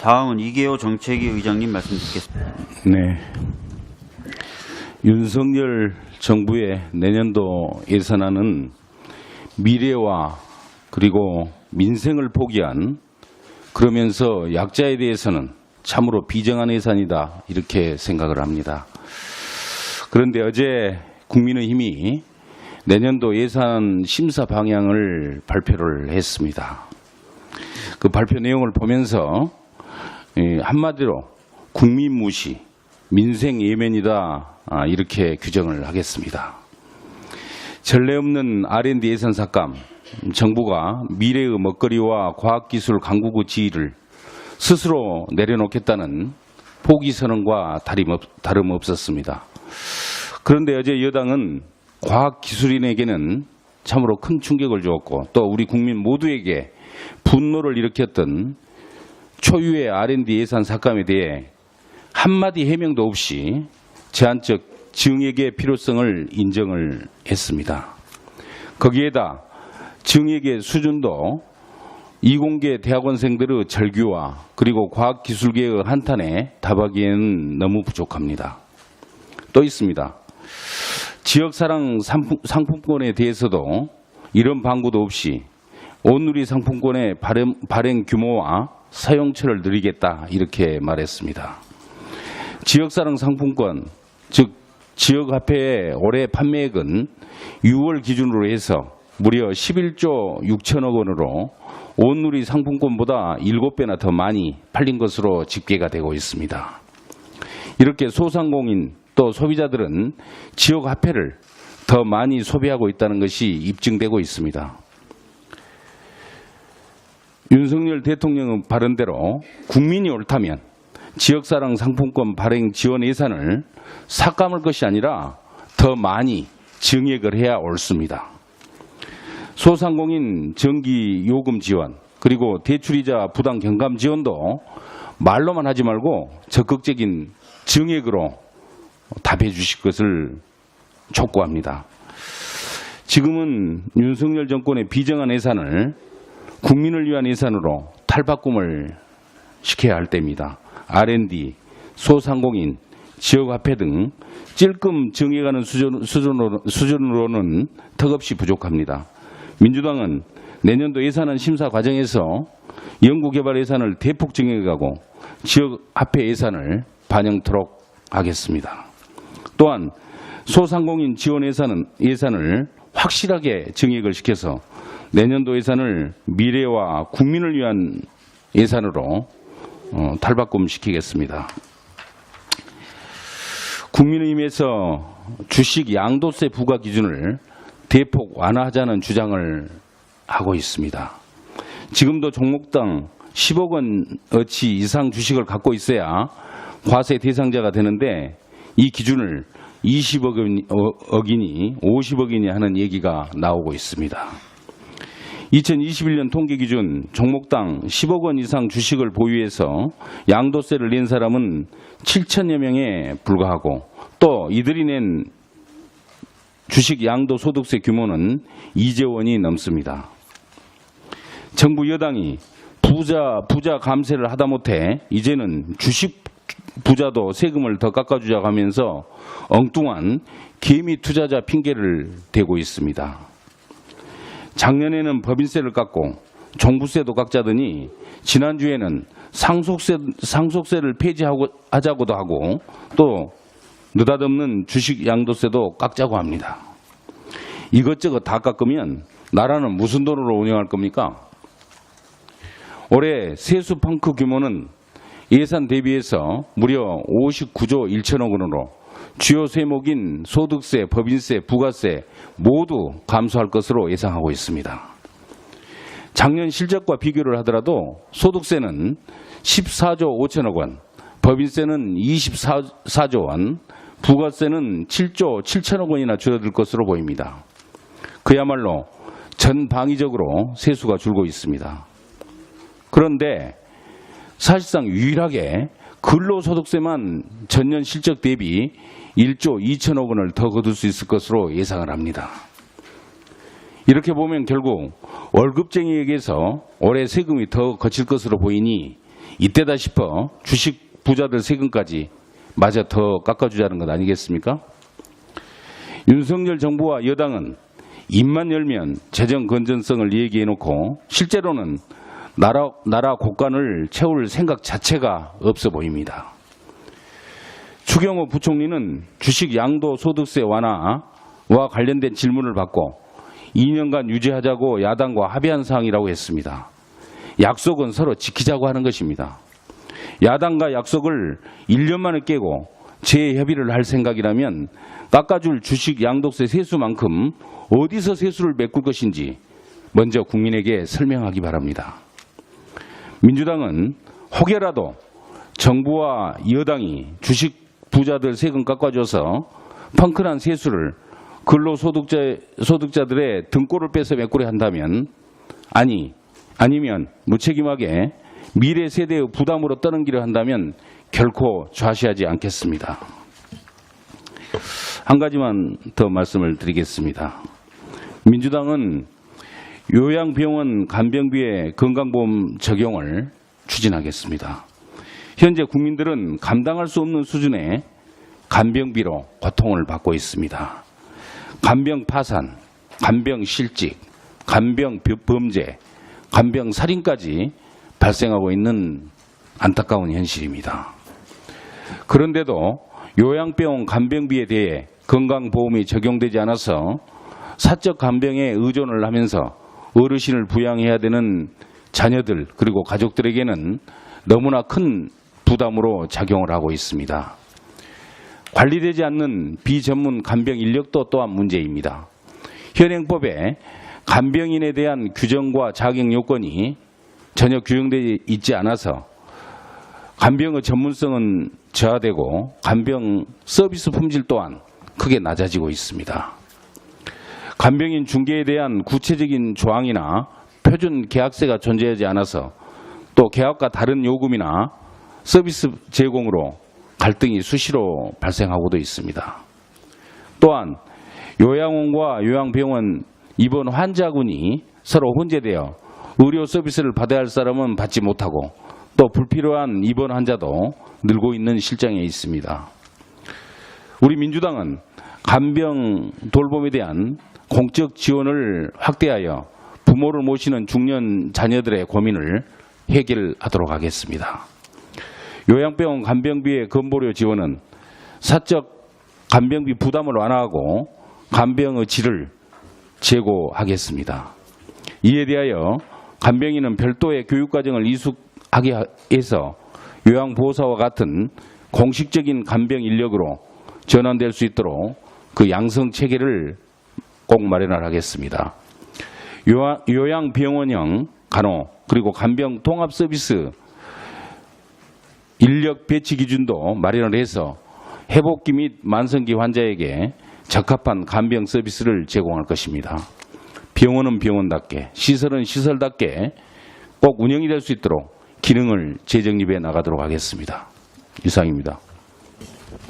다음은 이계호 정책위 의장님 말씀 듣겠습니다. 네. 윤석열 정부의 내년도 예산안은 미래와 그리고 민생을 포기한, 그러면서 약자에 대해서는 참으로 비정한 예산이다, 이렇게 생각을 합니다. 그런데 어제 국민의힘이 내년도 예산 심사 방향을 발표를 했습니다. 그 발표 내용을 보면서 한마디로 국민 무시, 민생 예면이다, 이렇게 규정을 하겠습니다. 전례 없는 R&D 예산 삭감, 정부가 미래의 먹거리와 과학기술 강국의 지위를 스스로 내려놓겠다는 포기 선언과 다름없었습니다. 그런데 어제 여당은 과학기술인에게는 참으로 큰 충격을 주었고, 또 우리 국민 모두에게 분노를 일으켰던 초유의 R&D 예산 삭감에 대해 한마디 해명도 없이 제한적 증액의 필요성을 인정을 했습니다. 거기에다 증액의 수준도 이공계 대학원생들의 절규와 그리고 과학기술계의 한탄에 답하기에는 너무 부족합니다. 또 있습니다. 지역사랑 상품권에 대해서도 이런 방구도 없이 온누리 상품권의 발행 규모와 사용처를 늘리겠다, 이렇게 말했습니다. 지역사랑 상품권, 즉 지역화폐의 올해 판매액은 6월 기준으로 해서 무려 11조 6천억 원으로 온누리 상품권보다 7배나 더 많이 팔린 것으로 집계가 되고 있습니다. 이렇게 소상공인 또 소비자들은 지역화폐를 더 많이 소비하고 있다는 것이 입증되고 있습니다. 윤석열 대통령의 발언대로 국민이 옳다면 지역사랑 상품권 발행 지원 예산을 삭감할 것이 아니라 더 많이 증액을 해야 옳습니다. 소상공인 전기 요금 지원, 그리고 대출이자 부당 경감 지원도 말로만 하지 말고 적극적인 증액으로 답해 주실 것을 촉구합니다. 지금은 윤석열 정권의 비정한 예산을 국민을 위한 예산으로 탈바꿈을 시켜야 할 때입니다. R&D, 소상공인, 지역화폐 등 찔끔 증액하는 수준으로는 턱없이 부족합니다. 민주당은 내년도 예산안 심사 과정에서 연구개발 예산을 대폭 증액하고 지역화폐 예산을 반영토록 하겠습니다. 또한 소상공인 지원 예산을 확실하게 증액을 시켜서 내년도 예산을 미래와 국민을 위한 예산으로 탈바꿈시키겠습니다. 국민의힘에서 주식 양도세 부과 기준을 대폭 완화하자는 주장을 하고 있습니다. 지금도 종목당 10억 원어치 이상 주식을 갖고 있어야 과세 대상자가 되는데 이 기준을 20억이니 50억이니 하는 얘기가 나오고 있습니다. 2021년 통계 기준 종목당 10억 원 이상 주식을 보유해서 양도세를 낸 사람은 7천여 명에 불과하고, 또 이들이 낸 주식 양도소득세 규모는 2조 원이 넘습니다. 정부 여당이 부자 감세를 하다못해 이제는 주식 부자도 세금을 더 깎아주자고 하면서 엉뚱한 개미 투자자 핑계를 대고 있습니다. 작년에는 법인세를 깎고 종부세도 깎자더니 지난주에는 상속세를 폐지하자고도 하고, 또 느닷없는 주식 양도세도 깎자고 합니다. 이것저것 다 깎으면 나라는 무슨 돈으로 운영할 겁니까? 올해 세수 펑크 규모는 예산 대비해서 무려 59조 1천억 원으로 주요 세목인 소득세, 법인세, 부가세 모두 감소할 것으로 예상하고 있습니다. 작년 실적과 비교를 하더라도 소득세는 14조 5천억 원, 법인세는 24조 원, 부가세는 7조 7천억 원이나 줄어들 것으로 보입니다. 그야말로 전방위적으로 세수가 줄고 있습니다. 그런데 사실상 유일하게 근로소득세만 전년 실적 대비 1조 2천억 원을 더 거둘 수 있을 것으로 예상을 합니다. 이렇게 보면 결국 월급쟁이에게서 올해 세금이 더 거칠 것으로 보이니 이때다 싶어 주식 부자들 세금까지 마저 더 깎아주자는 것 아니겠습니까? 윤석열 정부와 여당은 입만 열면 재정 건전성을 얘기해놓고 실제로는 나라 곳간을 채울 생각 자체가 없어 보입니다. 추경호 부총리는 주식 양도소득세 완화와 관련된 질문을 받고 2년간 유지하자고 야당과 합의한 사항이라고 했습니다. 약속은 서로 지키자고 하는 것입니다. 야당과 약속을 1년 만에 깨고 재협의를 할 생각이라면 깎아줄 주식 양도세 세수만큼 어디서 세수를 메꿀 것인지 먼저 국민에게 설명하기 바랍니다. 민주당은 혹여라도 정부와 여당이 주식 부자들 세금 깎아줘서 펑크난 세수를 근로소득자들의 등골을 빼서 메꾸려 한다면 아니면 무책임하게 미래 세대의 부담으로 떠넘기려 한다면 결코 좌시하지 않겠습니다. 한 가지만 더 말씀을 드리겠습니다. 민주당은 요양병원 간병비의 건강보험 적용을 추진하겠습니다. 현재 국민들은 감당할 수 없는 수준의 간병비로 고통을 받고 있습니다. 간병 파산, 간병 실직, 간병 범죄, 간병 살인까지 발생하고 있는 안타까운 현실입니다. 그런데도 요양병원 간병비에 대해 건강보험이 적용되지 않아서 사적 간병에 의존을 하면서 어르신을 부양해야 되는 자녀들 그리고 가족들에게는 너무나 큰 부담으로 작용을 하고 있습니다. 관리되지 않는 비전문 간병 인력도 또한 문제입니다. 현행법에 간병인에 대한 규정과 자격 요건이 전혀 규정되어 있지 않아서 간병의 전문성은 저하되고 간병 서비스 품질 또한 크게 낮아지고 있습니다. 간병인 중개에 대한 구체적인 조항이나 표준 계약서가 존재하지 않아서 또 계약과 다른 요금이나 서비스 제공으로 갈등이 수시로 발생하고도 있습니다. 또한 요양원과 요양병원 입원 환자군이 서로 혼재되어 의료 서비스를 받아야 할 사람은 받지 못하고 또 불필요한 입원 환자도 늘고 있는 실정에 있습니다. 우리 민주당은 간병 돌봄에 대한 공적 지원을 확대하여 부모를 모시는 중년 자녀들의 고민을 해결하도록 하겠습니다. 요양병원 간병비의 건보료 지원은 사적 간병비 부담을 완화하고 간병의 질을 제고하겠습니다. 이에 대하여 간병인은 별도의 교육과정을 이수하게 해서 요양보호사와 같은 공식적인 간병 인력으로 전환될 수 있도록 그 양성 체계를 꼭 마련을 하겠습니다. 요양병원형 간호 그리고 간병 통합 서비스 인력 배치 기준도 마련을 해서 회복기 및 만성기 환자에게 적합한 간병 서비스를 제공할 것입니다. 병원은 병원답게, 시설은 시설답게 꼭 운영이 될 수 있도록 기능을 재정립해 나가도록 하겠습니다. 이상입니다.